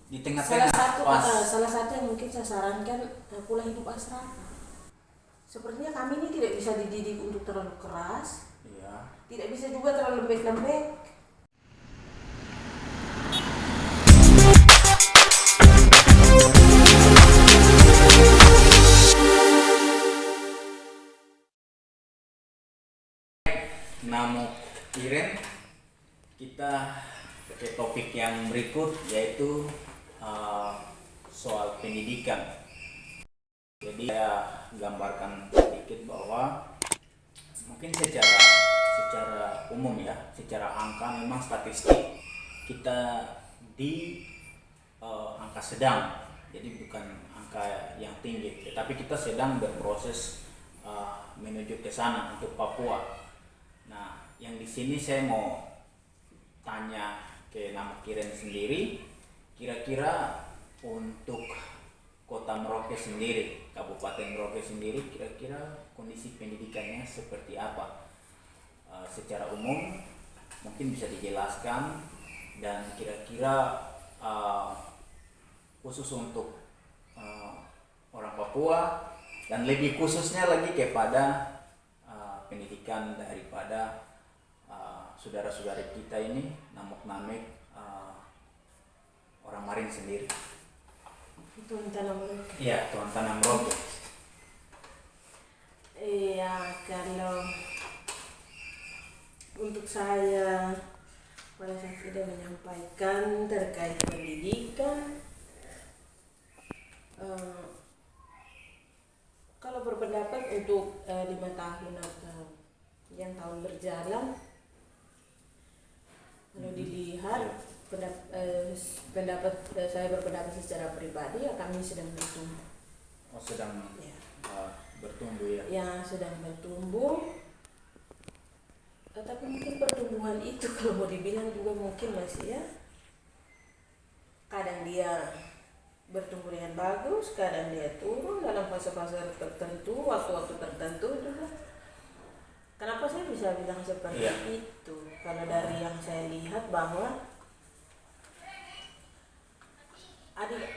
di tengah-tengah pas. Salah satu yang mungkin saya sarankan pola hidup asrama. Sepertinya kami ini tidak bisa dididik untuk terlalu keras, Iya. tidak bisa juga terlalu lembek-lembek. Namo Iren, kita ke topik yang berikut yaitu soal pendidikan. Jadi saya gambarkan sedikit bahwa mungkin secara umum ya, secara angka memang statistik kita di angka sedang, jadi bukan angka yang tinggi, tetapi kita sedang berproses menuju ke sana untuk Papua. Nah, yang di sini saya mau tanya ke Namo Kiren sendiri, kira-kira untuk Kota Merauke sendiri, Kabupaten Merauke sendiri, kira-kira kondisi pendidikannya seperti apa? Secara umum mungkin bisa dijelaskan, dan kira-kira khusus untuk orang Papua dan lebih khususnya lagi kepada pendidikan daripada saudara-saudara kita ini Namok-Namek orang Marin sendiri. Tuan Tanah Merauke. Iya, Tuan Tanah Merauke. Iya, kalau untuk saya pada saat tidak menyampaikan terkait pendidikan, kalau berpendapat untuk 5 tahun atau yang tahun berjalan, kalau dilihat pendapat saya berpendapat secara pribadi, ya kami sedang bertumbuh. Oh, sedang Ya. Bertumbuh ya. Ya, sedang bertumbuh. Tetapi mungkin pertumbuhan itu kalau mau dibilang juga mungkin masih ya, kadang dia bertumbuh dengan bagus, kadang dia turun dalam fase-fase tertentu, waktu-waktu tertentu juga. Kenapa saya bisa bilang seperti itu? Kalau dari yang saya lihat bahwa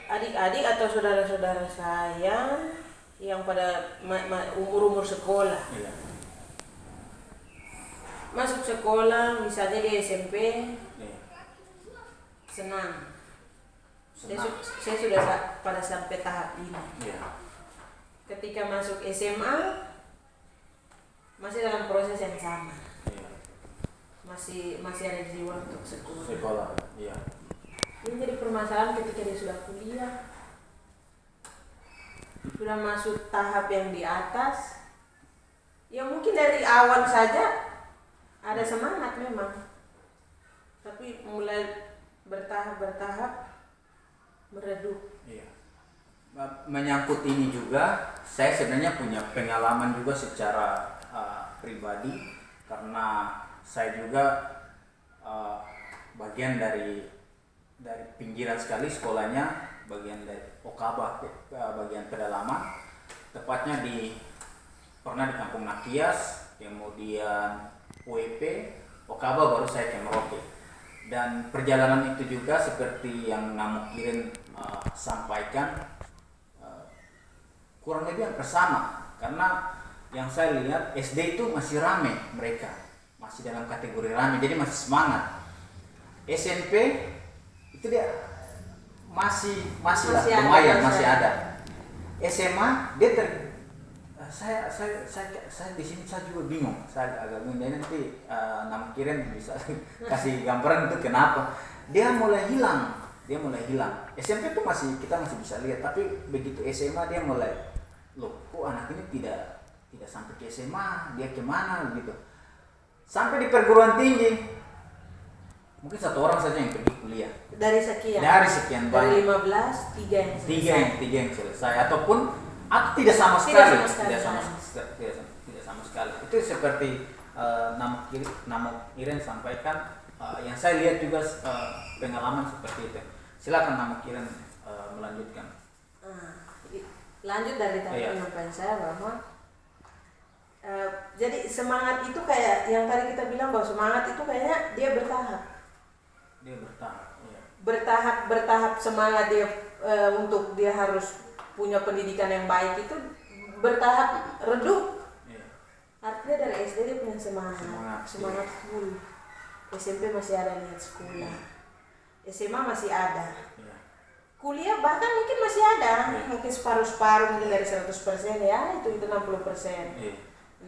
adik-adik atau saudara-saudara saya yang pada umur-umur sekolah, masuk sekolah misalnya di SMP, senang. Saya sudah pada sampai tahap ini. Ketika masuk SMA masih dalam proses yang sama. Masih ada jiwa untuk sekolah. Ini jadi permasalahan ketika dia sudah kuliah, sudah masuk tahap yang di atas. Ya mungkin dari awal saja ada semangat memang, tapi mulai bertahap meredup. Menyangkut ini juga, saya sebenarnya punya pengalaman juga secara pribadi, karena saya juga bagian dari pinggiran sekali sekolahnya, bagian dari Okabah, bagian pedalaman, tepatnya pernah di Kampung Nakias, kemudian UEP, Okabah, baru saya ke Merauke. Dan perjalanan itu juga seperti yang Namo Kiren sampaikan, kurang lebih hampir sama, karena yang saya lihat SD itu masih rame, mereka masih dalam kategori rame, jadi masih semangat. SMP itu dia masih lumayan, masih ada. SMA dia saya di sini saya juga bingung, saya agak bingung. Dan nanti Namo Kiren bisa kasih gambaran itu kenapa dia mulai hilang. SMP itu kita masih bisa lihat, tapi begitu SMA dia mulai, loh kok anak ini tidak sampai ke SMA, dia kemana gitu. Sampai di perguruan tinggi mungkin satu orang saja yang pergi kuliah Dari sekian banyak. Dari 15, 3 yang selesai. Atau tidak sama sekali. Tidak sama sekali. Itu seperti Namo Kiren sampaikan, yang saya lihat juga pengalaman seperti itu. Silakan Namo Kiren melanjutkan. Lanjut dari tadi penyampaian saya bahwa jadi semangat itu kayak yang tadi kita bilang, bahwa semangat itu kayaknya dia bertahap. bertahap semangat dia untuk dia harus punya pendidikan yang baik itu bertahap redup. Artinya dari SD dia punya semangat full. SMP masih ada niat sekolah, SMA masih ada, kuliah bahkan mungkin masih ada, mungkin separuh mungkin dari 100% ya itu 60%. 60%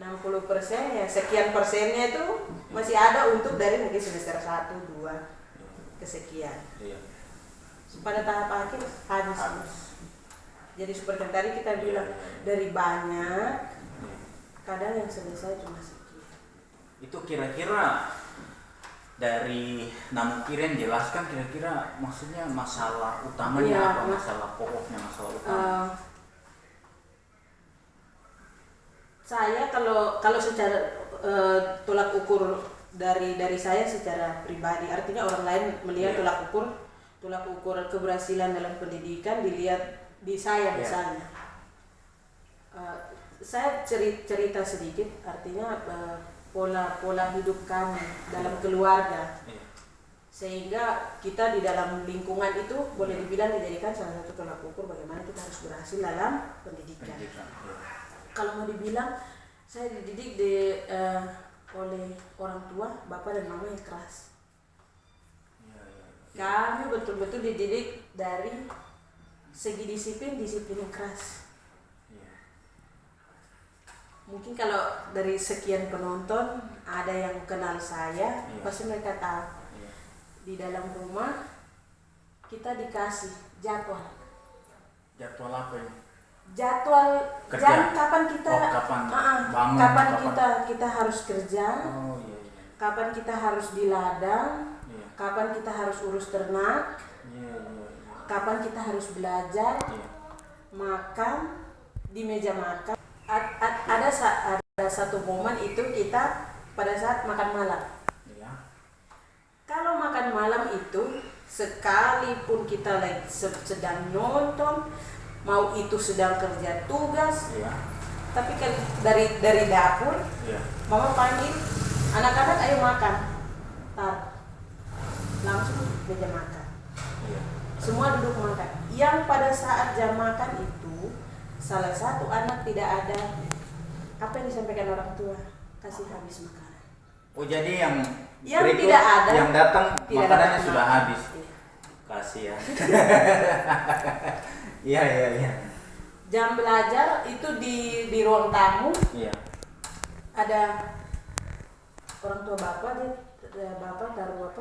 ya sekian persennya itu masih ada untuk dari mungkin semester 1, 2 kesekian. Pada tahap akhir habis. Jadi seperti yang tadi kita bilang dari banyak kadang yang selesai cuma sekian. Itu kira-kira dari namun Kiren jelaskan kira-kira maksudnya masalah utamanya apa, masalah pokoknya, masalah utama. Saya kalau secara tolak ukur dari saya secara pribadi, artinya orang lain melihat tolak ukur keberhasilan dalam pendidikan dilihat di saya misalnya. Saya cerita sedikit, artinya pola hidup kami dalam keluarga, sehingga kita di dalam lingkungan itu boleh dibilang dijadikan salah satu tolak ukur bagaimana kita harus berhasil dalam pendidikan. Kalau mau dibilang saya dididik oleh orang tua, bapak dan mama yang keras. Kami betul-betul dididik dari segi disiplin yang keras. Mungkin kalau dari sekian penonton ada yang kenal saya, pasti mereka tahu. Di dalam rumah kita dikasih jadwal. Jadwal apa ini? Jadwal jam kapan kita bangun, kapan kita harus kerja. Kapan kita harus di ladang, kapan kita harus urus ternak. Kapan kita harus belajar, makan di meja makan. Ada satu momen itu kita pada saat makan malam. Kalau makan malam itu sekalipun kita lagi sedang nonton, mau itu sedang kerja tugas, tapi kan dari dapur, mama panggil anak-anak ayo makan, langsung meja makan. Semua duduk makan. Yang pada saat jam makan itu salah satu anak tidak ada apa yang disampaikan orang tua, kasih habis makanan. Oh jadi yang berikut, tidak ada, yang datang makanannya sudah habis. Kasih ya. Iya. Jam belajar itu di ruang tamu. Ada orang tua bapak, bapak taruh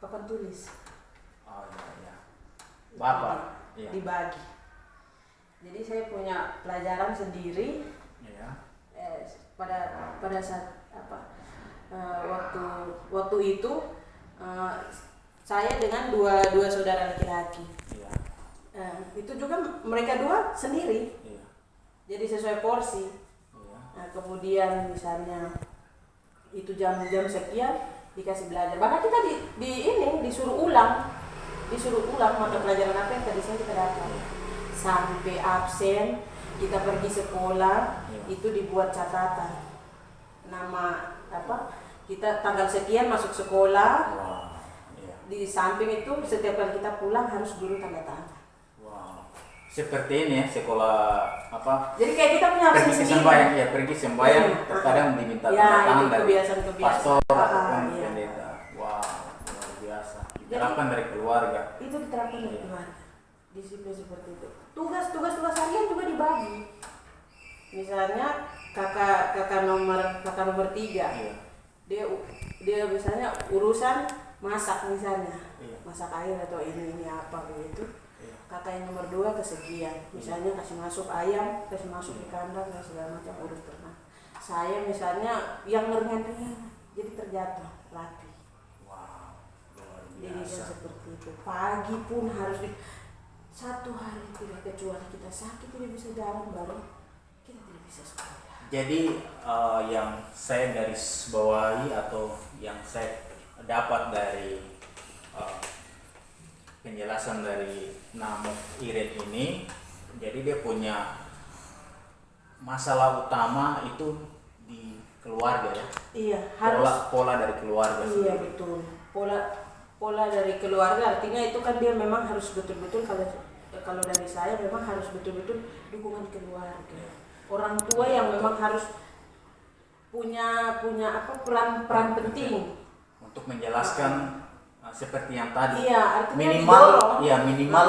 papan tulis. Bapak dibagi. Jadi saya punya pelajaran sendiri. Pada saat waktu itu saya dengan dua saudara laki-laki. Itu juga mereka dua sendiri. Jadi sesuai porsi. Nah, kemudian misalnya itu jam sekian dikasih belajar. Bahkan kita disuruh ulang mata pelajaran apa yang tadi kita dapat. Sampai absen, kita pergi sekolah, itu dibuat catatan. Nama kita tanggal sekian masuk sekolah. Di samping itu setiap kali kita pulang harus dulu tanda tangan. Seperti ini ya, sekolah apa? Jadi kayak kita punya absen sendiri. Pergi sembahyang, terkadang diminta tanda tangan dari pastor ataupun pendeta. Luar biasa. Diterapkan dari keluarga. Itu diterapkan dari keluarga. Disiplin seperti itu. Tugas harian juga dibagi. Misalnya kakak nomor 3. Dia misalnya urusan masak misalnya. Masak air atau ini apa begitu. Kakak yang nomor 2 kesekian. Misalnya kasih masuk ayam, kasih masuk di kandang dan segala macam urus ternak. Saya misalnya yang ringan-ringan jadi terjatuh rapi. Jadi seperti itu. Pagi pun harus satu hari tidak kecuali kita sakit tidak bisa jalan baru kita tidak bisa sekolah. Jadi yang saya garis bawahi atau yang saya dapat dari penjelasan dari Namuk Iren ini, jadi dia punya masalah utama itu di keluarga ya. Iya, pola dari keluarga. Iya betul. pola dari keluarga, artinya itu kan dia memang harus betul-betul, kalau dari saya memang harus betul-betul dukungan keluarga, orang tua yang memang harus punya peran penting untuk menjelaskan seperti yang tadi. Iya, artinya minimal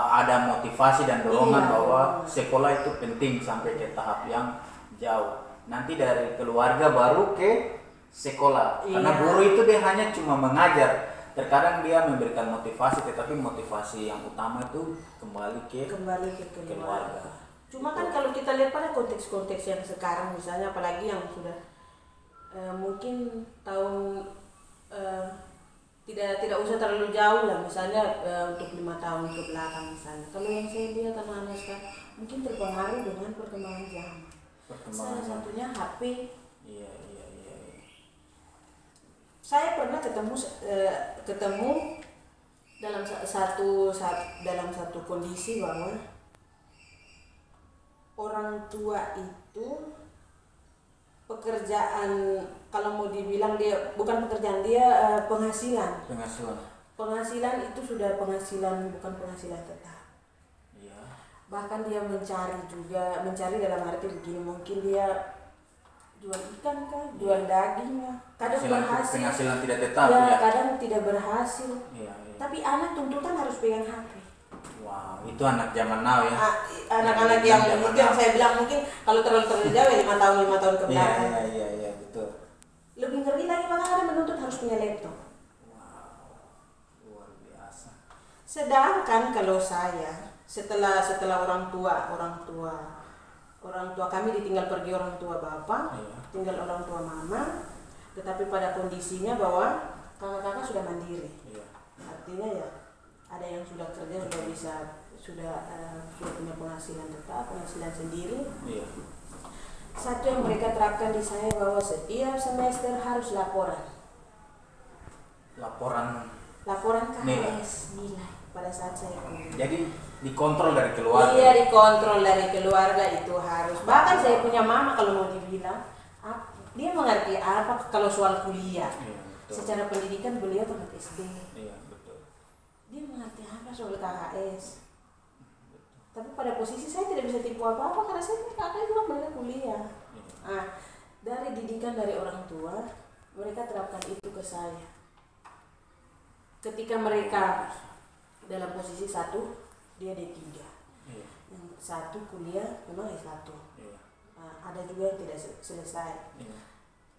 ada motivasi dan dorongan Iya, bahwa sekolah itu penting sampai ke tahap yang jauh. Nanti dari keluarga baru ke sekolah. Karena Iya. guru itu dia hanya cuma mengajar. Terkadang dia memberikan motivasi, tetapi motivasi yang utama itu kembali ke keluarga. Cuma kan kalau kita lihat pada konteks-konteks yang sekarang, misalnya apalagi yang sudah mungkin tahun tidak usah terlalu jauh lah, misalnya untuk 5 tahun ke belakang misalnya. Kalau yang saya lihat anak-anak sekarang mungkin terpengaruh dengan perkembangan zaman. Salah satunya HP. Iya. Saya pernah ketemu dalam satu kondisi bahwa orang tua itu pekerjaan, kalau mau dibilang dia bukan pekerjaan, dia penghasilan itu sudah penghasilan, bukan penghasilan tetap. Iya. Bahkan dia mencari dalam arti begini, mungkin dia jual ikan kah, jual daging kah, kadang berhasil, penghasilan tidak tetap ya, kadang tidak berhasil. Iya. Tapi anak tuntutan harus pegang HP. Wow, itu anak zaman now ya. Anak-anak yang saya bilang mungkin kalau terlalu jauh ya 5 tahun ke belakang. Iya, betul. Lebih ngeri lagi, bahkan ada menuntut harus punya laptop. Wow, luar biasa. Sedangkan kalau saya setelah orang tua kami ditinggal pergi orang tua bapak, tinggal orang tua mama, tetapi pada kondisinya bahwa kakak-kakak sudah mandiri. Artinya ya ada yang sudah kerja, sudah punya penghasilan tetap, penghasilan sendiri. Satu yang mereka terapkan di saya bahwa setiap semester harus laporan KHS nilai pada saat saya kuliah. Jadi dikontrol dari keluarga. Iya, dikontrol dari keluarga itu harus. Bahkan saya punya mama kalau mau dibilang, dia mengerti apa kalau soal kuliah. Secara pendidikan beliau tamat SD. Iya, betul. Dia mengerti apa soal KHS. Tapi pada posisi saya tidak bisa tipu apa-apa karena saya kakak juga mereka kuliah. Dari didikan dari orang tua, mereka terapkan itu ke saya. Ketika mereka dalam posisi satu, dia D3. Yang satu kuliah memang S1. Ada juga yang tidak selesai.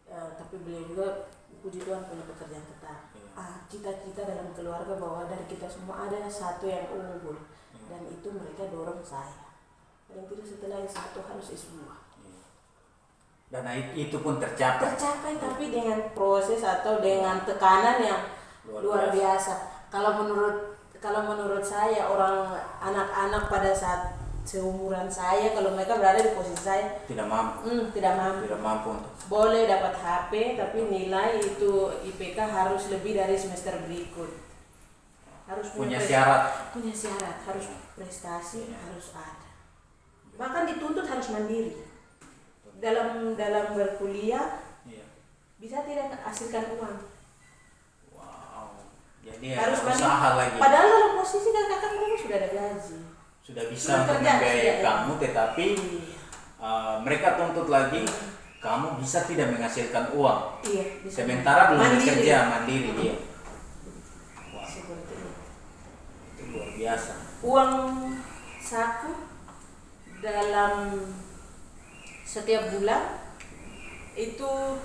Tapi beliau juga puji Tuhan punya pekerjaan tetap. Cita-cita dalam keluarga bahwa dari kita semua ada satu yang unggul. Dan itu mereka dorong saya. Paling tidak setelah S1 harus S2. Dan itu pun tercapai. Tapi dengan proses atau dengan tekanan yang luar biasa. Kalau menurut saya, orang anak-anak pada saat seumuran saya, kalau mereka berada di posisi saya tidak mampu untuk boleh dapat HP, tapi nilai itu IPK harus lebih dari semester berikut. Harus punya syarat, harus prestasi, harus ada. Bahkan dituntut harus mandiri. Dalam berkuliah bisa tidak hasilkan uang. Jadi harus usaha lagi. Padahal dalam posisi kakak mereka sudah ada gaji, sudah bisa untuk membiayai kamu, tetapi mereka tuntut lagi kamu bisa tidak menghasilkan uang. Sementara belum bekerja mandiri dia. Seperti itu luar biasa. Uang saku dalam setiap bulan itu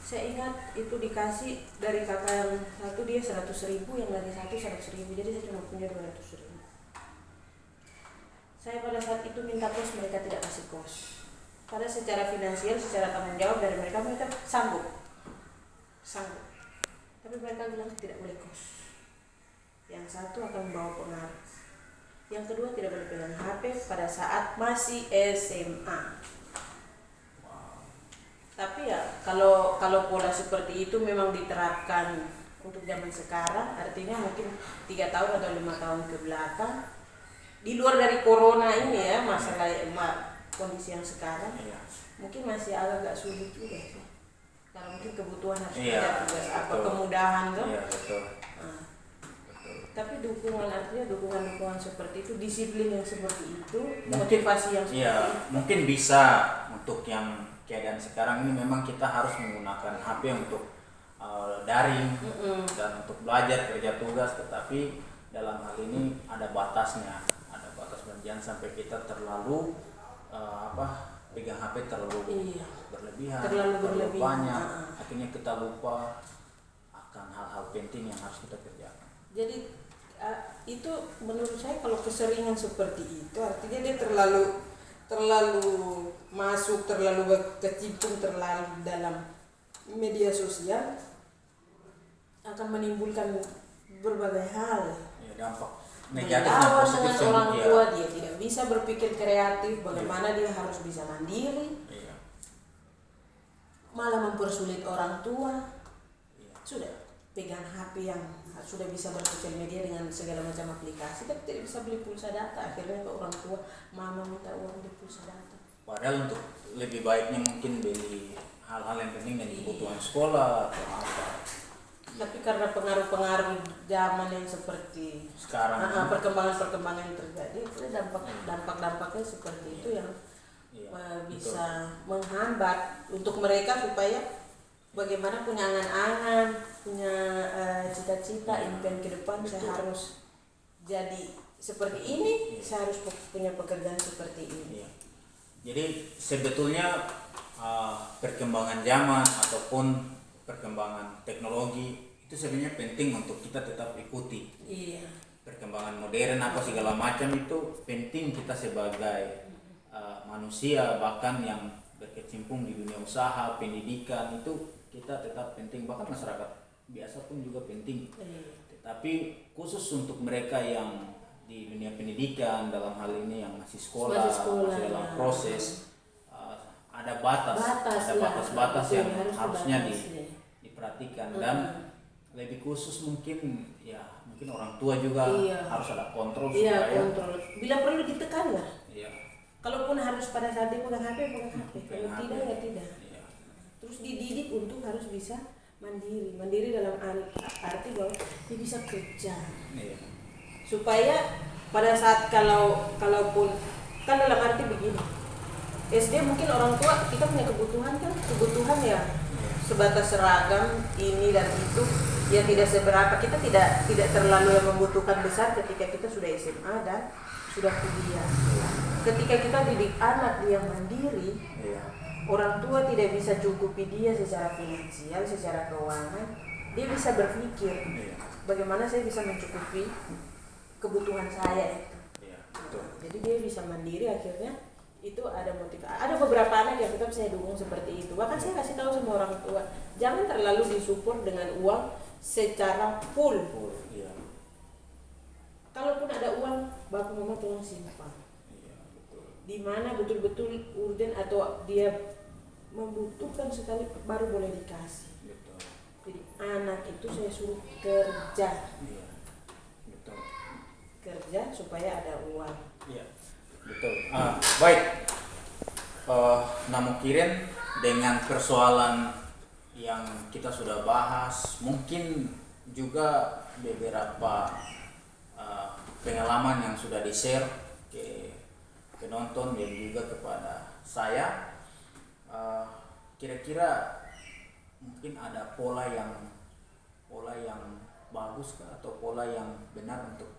saya ingat itu dikasih dari kakak yang satu dia 100.000, yang dari satu 100.000, jadi saya cuma punya 200.000. Saya pada saat itu minta kos, mereka tidak kasih kos. Karena secara finansial, secara tanggung jawab dari mereka sanggup. Tapi mereka bilang tidak boleh kos. Yang satu akan membawa pengaruh. Yang kedua tidak boleh pegang HP pada saat masih SMA. Tapi ya kalau pola seperti itu memang diterapkan untuk zaman sekarang, artinya mungkin 3 tahun atau 5 tahun ke belakang, di luar dari corona ini ya, masalah kondisi yang sekarang, mungkin masih agak sulit juga sih. Karena mungkin kebutuhan harus ada tugas kemudahan tuh. Tapi dukungan, artinya dukungan seperti itu, disiplin yang seperti itu, Mungkin motivasi yang seperti ya, itu. mungkin bisa untuk yang keadaan sekarang ini memang kita harus menggunakan HP untuk daring dan untuk belajar kerja tugas, tetapi dalam hal ini ada batasnya, ada batas, jangan sampai kita terlalu pegang HP terlalu berlebihan, terlalu banyak, akhirnya kita lupa akan hal-hal penting yang harus kita kerjakan. Jadi itu menurut saya kalau keseringan seperti itu artinya dia terlalu masuk, terlalu kecimpung terlalu dalam media sosial, akan menimbulkan berbagai hal. Ya, dampak negatif dan Melawan positif dengan orang ya. tua, dia tidak bisa berpikir kreatif, bagaimana dia harus bisa mandiri, malah mempersulit orang tua. Sudah pegang HP yang sudah bisa bersosial media dengan segala macam aplikasi, tapi tidak bisa beli pulsa data. Akhirnya ke orang tua, mama minta uang di pulsa data. Padahal untuk lebih baiknya mungkin beli hal-hal yang penting dan kebutuhan sekolah atau apa. Tapi karena pengaruh-pengaruh zaman yang seperti Sekarang perkembangan yang terjadi, itu dampak-dampaknya seperti itu yang bisa menghambat untuk mereka supaya bagaimana punya angan-angan, punya cita-cita, impian ke depan. Saya harus jadi seperti ini, saya harus punya pekerjaan seperti ini. Jadi sebetulnya perkembangan zaman ataupun perkembangan teknologi itu sebenarnya penting untuk kita tetap ikuti. Perkembangan modern apa segala macam itu penting kita sebagai manusia, bahkan yang berkecimpung di dunia usaha, pendidikan, itu kita tetap penting, bahkan masyarakat biasa pun juga penting. Tetapi khusus untuk mereka yang di dunia pendidikan, dalam hal ini yang masih sekolah masih dalam proses, ada batas-batas yang harusnya diperhatikan. Dan lebih khusus mungkin orang tua juga harus ada kontrol supaya kontrol. Bila perlu ditekan lah. Kalaupun harus pada saat dia pegang HP, kalau tidak ya tidak. Terus dididik untuk harus bisa mandiri dalam arti bahwa dia bisa kerja. Supaya pada saat kalaupun kan dalam arti begini, SD mungkin orang tua kita punya kebutuhan ya sebatas seragam ini dan itu, ya tidak seberapa, kita tidak terlalu yang membutuhkan besar ketika kita sudah SMA dan sudah kuliah. Ketika kita didik anak dia mandiri, orang tua tidak bisa cukupi dia secara finansial, secara keuangan, dia bisa berpikir bagaimana saya bisa mencukupi kebutuhan saya itu. Jadi dia bisa mandiri, akhirnya itu ada motivasi. Ada beberapa anak yang tetap saya dukung seperti itu. Bahkan saya kasih tahu sama orang tua, jangan terlalu disupport dengan uang secara full. Kalaupun ada uang, bapak mama tolong simpan. Di mana betul-betul urgen atau dia membutuhkan sekali baru boleh dikasih. Jadi anak itu saya suruh kerja. Kerja supaya ada uang. Betul. Baik. Namo Kiren, dengan persoalan yang kita sudah bahas, mungkin juga beberapa pengalaman yang sudah di-share ke penonton dan juga kepada saya. Kira-kira mungkin ada pola yang bagus atau pola yang benar untuk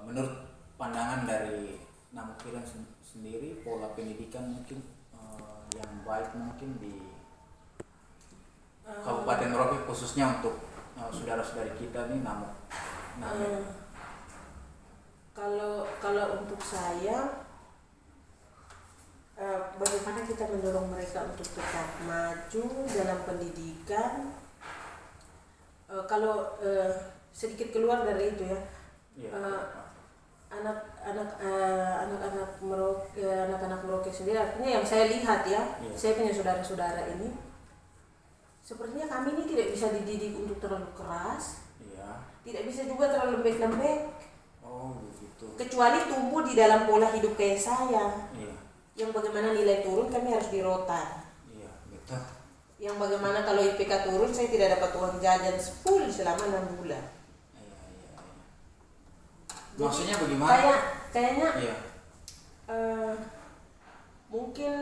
menurut pandangan dari Namo Kiren sendiri, pola pendidikan mungkin yang baik mungkin di Kabupaten Merauke, khususnya untuk saudara-saudari kita nih Namo. Kalau untuk saya, bagaimana kita mendorong mereka untuk tetap maju dalam pendidikan. Kalau sedikit keluar dari itu anak-anak Merauke sendiri, artinya yang saya lihat saya punya saudara-saudara ini, sepertinya kami ini tidak bisa dididik untuk terlalu keras, tidak bisa juga terlalu lembek-lembek. Kecuali tumbuh di dalam pola hidup kayak saya, yang bagaimana nilai turun kami harus dirotan. Yang bagaimana kalau IPK turun saya tidak dapat uang jajan full selama 6 bulan. Maksudnya bagaimana? Kayaknya Iya. mungkin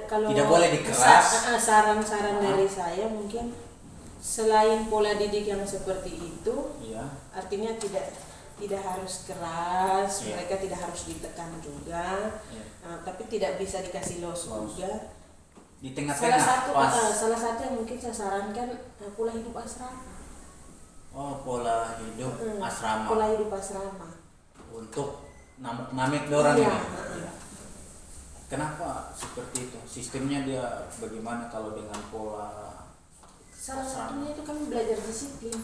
kalau Tidak boleh dikeras. saran-saran dari saya mungkin selain pola didik yang seperti itu, Iya. artinya tidak harus keras, Iya. mereka tidak harus ditekan juga, Iya. tapi tidak bisa dikasih los juga. Di tengah-tengah. Salah satu yang mungkin saya sarankan pola hidup asrama. Oh, pola hidup asrama. Pola hidup asrama. Untuk namuk-namik orang Iya. ini. Iya. Kenapa seperti itu? Sistemnya dia bagaimana kalau dengan pola Salah asrama? satunya itu kami belajar disiplin.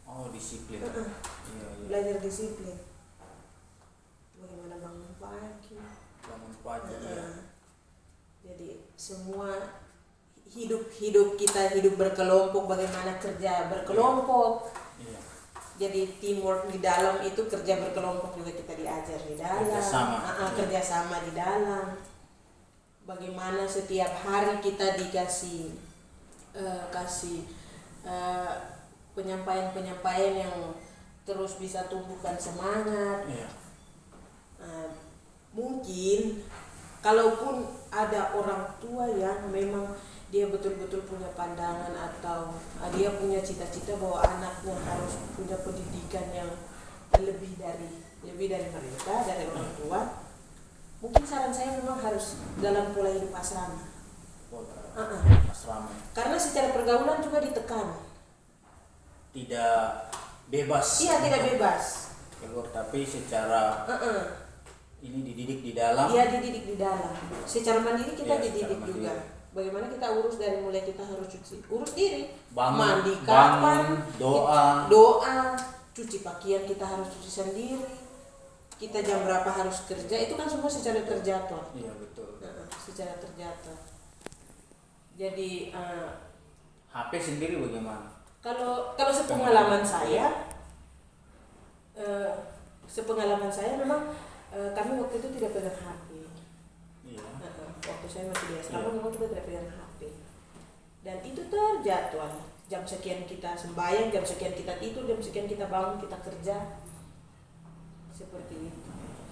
Oh, disiplin. Iya, iya. Belajar disiplin. Bagaimana bangun pagi. Bangun pagi. Iya. Jadi semua hidup kita hidup berkelompok, bagaimana kerja berkelompok. Iya. Jadi teamwork di dalam itu, kerja berkelompok juga kita diajar di dalam. Kerjasama di dalam. Bagaimana setiap hari kita dikasih penyampaian yang terus bisa tumbuhkan semangat. Iya. Mungkin kalaupun ada orang tua yang memang dia betul-betul punya pandangan atau dia punya cita-cita bahwa anaknya harus punya pendidikan yang lebih dari mereka, dari orang tua, mungkin saran saya memang harus dalam pola hidup asrama. Asrama. Karena secara pergaulan juga ditekan. Tidak bebas. Iya, tidak bebas. Tapi secara ini dididik di dalam. Iya, dididik di dalam. Secara mandiri kita Iya, dididik secara juga. mandiri. Bagaimana kita urus dari mulai kita harus urus diri, Bangun, mandi kapan, doa, cuci pakaian kita harus cuci sendiri. Kita jam berapa harus kerja, itu kan semua secara terjadwal. Iya, betul. Secara terjadwal. Jadi HP sendiri bagaimana? kalau sepengalaman saya, memang kami waktu itu tidak pegang HP. Iya. Waktu saya masih di asrama memang kita tidak pegang HP. Dan itu terjadwal. Jam sekian kita sembahyang, jam sekian kita tidur, jam sekian kita bangun, kita kerja. Seperti itu.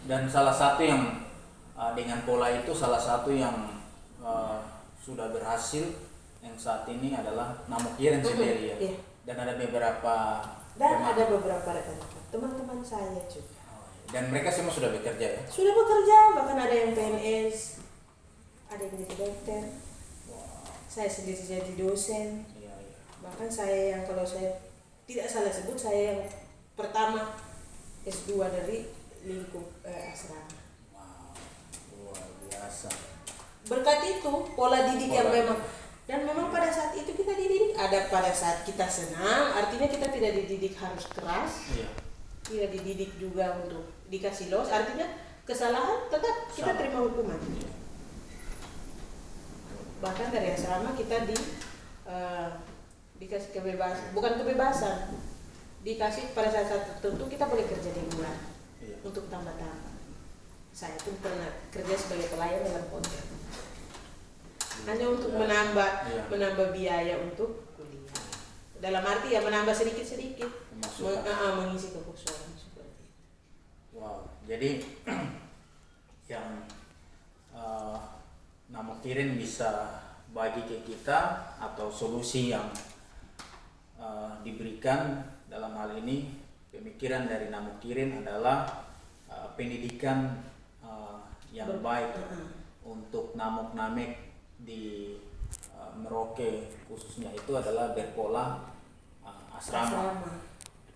Dan salah satu yang dengan pola itu, salah satu yang sudah berhasil yang saat ini adalah Namukiren sendiri ya. Iya. Dan ada beberapa ada beberapa teman-teman saya juga. Dan mereka semua sudah bekerja ya? Sudah bekerja, bahkan ada yang PNS, ada yang jadi dokter. Saya sendiri jadi dosen. Iya. Bahkan saya yang, kalau saya tidak salah sebut, saya yang pertama S2 dari lingkup asrama. Wow, luar biasa. Berkat itu pola didik yang memang, dan memang pada saat itu kita dididik, ada pada saat kita senang, artinya kita tidak dididik harus keras. Iya. Tidak dididik juga untuk dikasih los, artinya kesalahan tetap kita terima hukuman. Bahkan dari asrama kita dikasih kebebasan, bukan kebebasan, dikasih pada saat tertentu kita boleh kerja di luar. Iya. Untuk tambah-tambah. Saya pun pernah kerja sebagai pelayan dalam hotel, hanya untuk menambah biaya untuk kuliah. Dalam arti ya menambah sedikit-sedikit, mengisi kekosongan seperti itu. Wow, jadi yang Namukiren bisa bagi ke kita atau solusi yang diberikan dalam hal ini, pemikiran dari Namukiren adalah pendidikan yang baik untuk namuk-namik di Merauke khususnya itu adalah berpola asrama.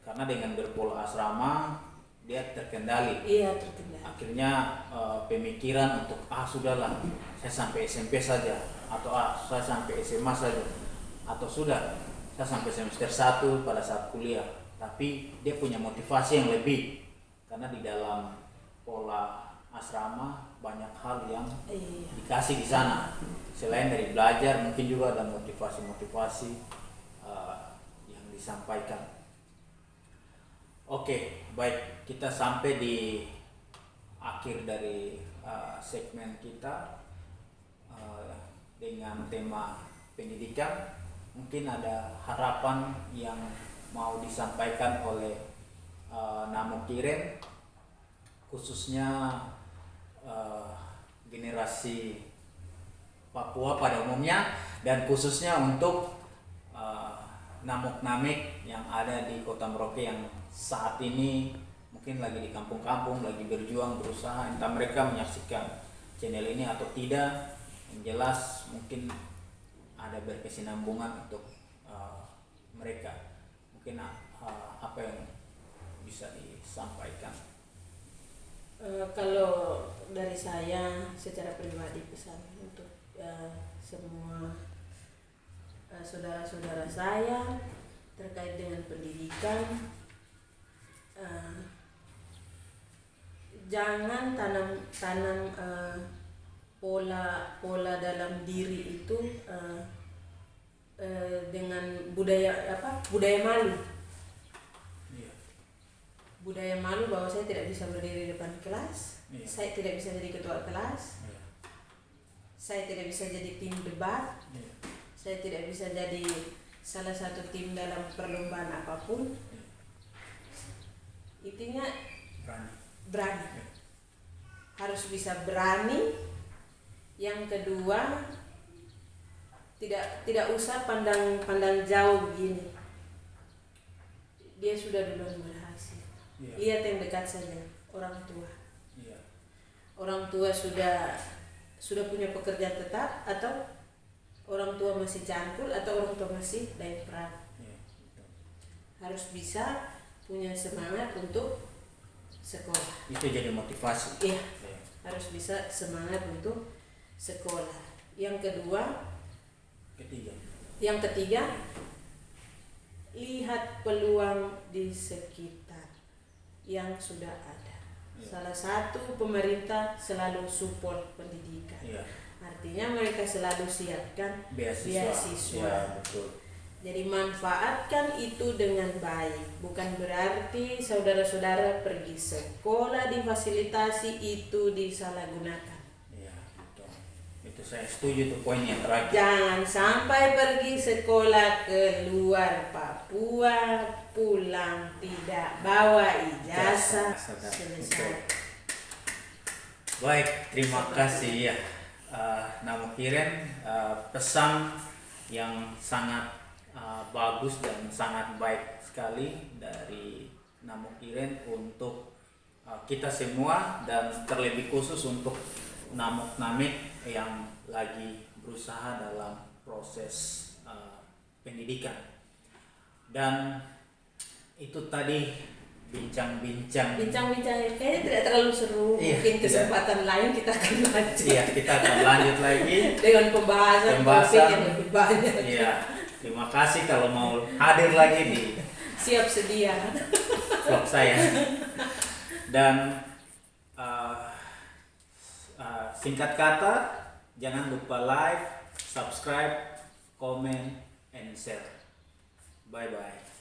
Karena dengan berpola asrama dia terkendali. Iya, terkendali. Akhirnya pemikiran untuk sudahlah saya sampai SMP saja, atau saya sampai SMA saja, atau sudah saya sampai semester 1 pada saat kuliah. Tapi dia punya motivasi yang lebih, karena di dalam pola asrama banyak hal yang dikasih di sana. Selain dari belajar, mungkin juga ada motivasi-motivasi yang disampaikan. Oke, baik, kita sampai di akhir dari segmen kita dengan tema pendidikan. Mungkin ada harapan yang mau disampaikan oleh Namok Kiren, khususnya generasi Papua pada umumnya, dan khususnya untuk Namok Namek yang ada di Kota Merauke yang saat ini mungkin lagi di kampung-kampung, lagi berjuang, berusaha, entah mereka menyaksikan channel ini atau tidak. Yang jelas mungkin ada berkesinambungan untuk mereka. Mungkin apa yang bisa disampaikan? Kalau dari saya secara pribadi pesan untuk semua saudara-saudara saya terkait dengan pendidikan, jangan tanam pola dalam diri itu dengan budaya malu. Budaya malu bahwa saya tidak bisa berdiri di depan kelas, saya tidak bisa jadi ketua kelas, saya tidak bisa jadi tim debat, saya tidak bisa jadi salah satu tim dalam perlombaan apapun. Intinya berani. Harus bisa berani. Yang kedua, tidak usah pandang jauh begini. Dia sudah duluan berhasil. Lihat yang dekat saja, orang tua. Orang tua sudah punya pekerjaan tetap, atau orang tua masih cangkul, atau orang tua masih daiprat. Harus bisa punya semangat untuk sekolah. Itu jadi motivasi. Iya. Harus bisa semangat untuk sekolah. Yang ketiga, lihat peluang di sekitar yang sudah ada. Salah satu, pemerintah selalu support pendidikan. Artinya mereka selalu siapkan beasiswa. Betul. Jadi manfaatkan itu dengan baik. Bukan berarti saudara-saudara pergi sekolah difasilitasi itu disalahgunakan. Betul. Itu saya setuju tuh poin yang terakhir. Jangan sampai pergi sekolah ke luar Papua, pulang tidak bawa ijazah. Selesai. Baik, terima kasih ya. Namok Kiren, pesan yang sangat bagus dan sangat baik sekali dari Namok Kiren untuk kita semua, dan terlebih khusus untuk Namok Namek yang lagi berusaha dalam proses pendidikan. Dan itu tadi bincang-bincang kayaknya tidak terlalu seru. Mungkin kesempatan lain kita akan lanjut. Kita akan lanjut lagi dengan pembahasan yang lebih banyak. Terima kasih kalau mau hadir lagi di siap sedia vlog saya. Dan singkat kata, jangan lupa like, subscribe, comment, and share. Bye bye.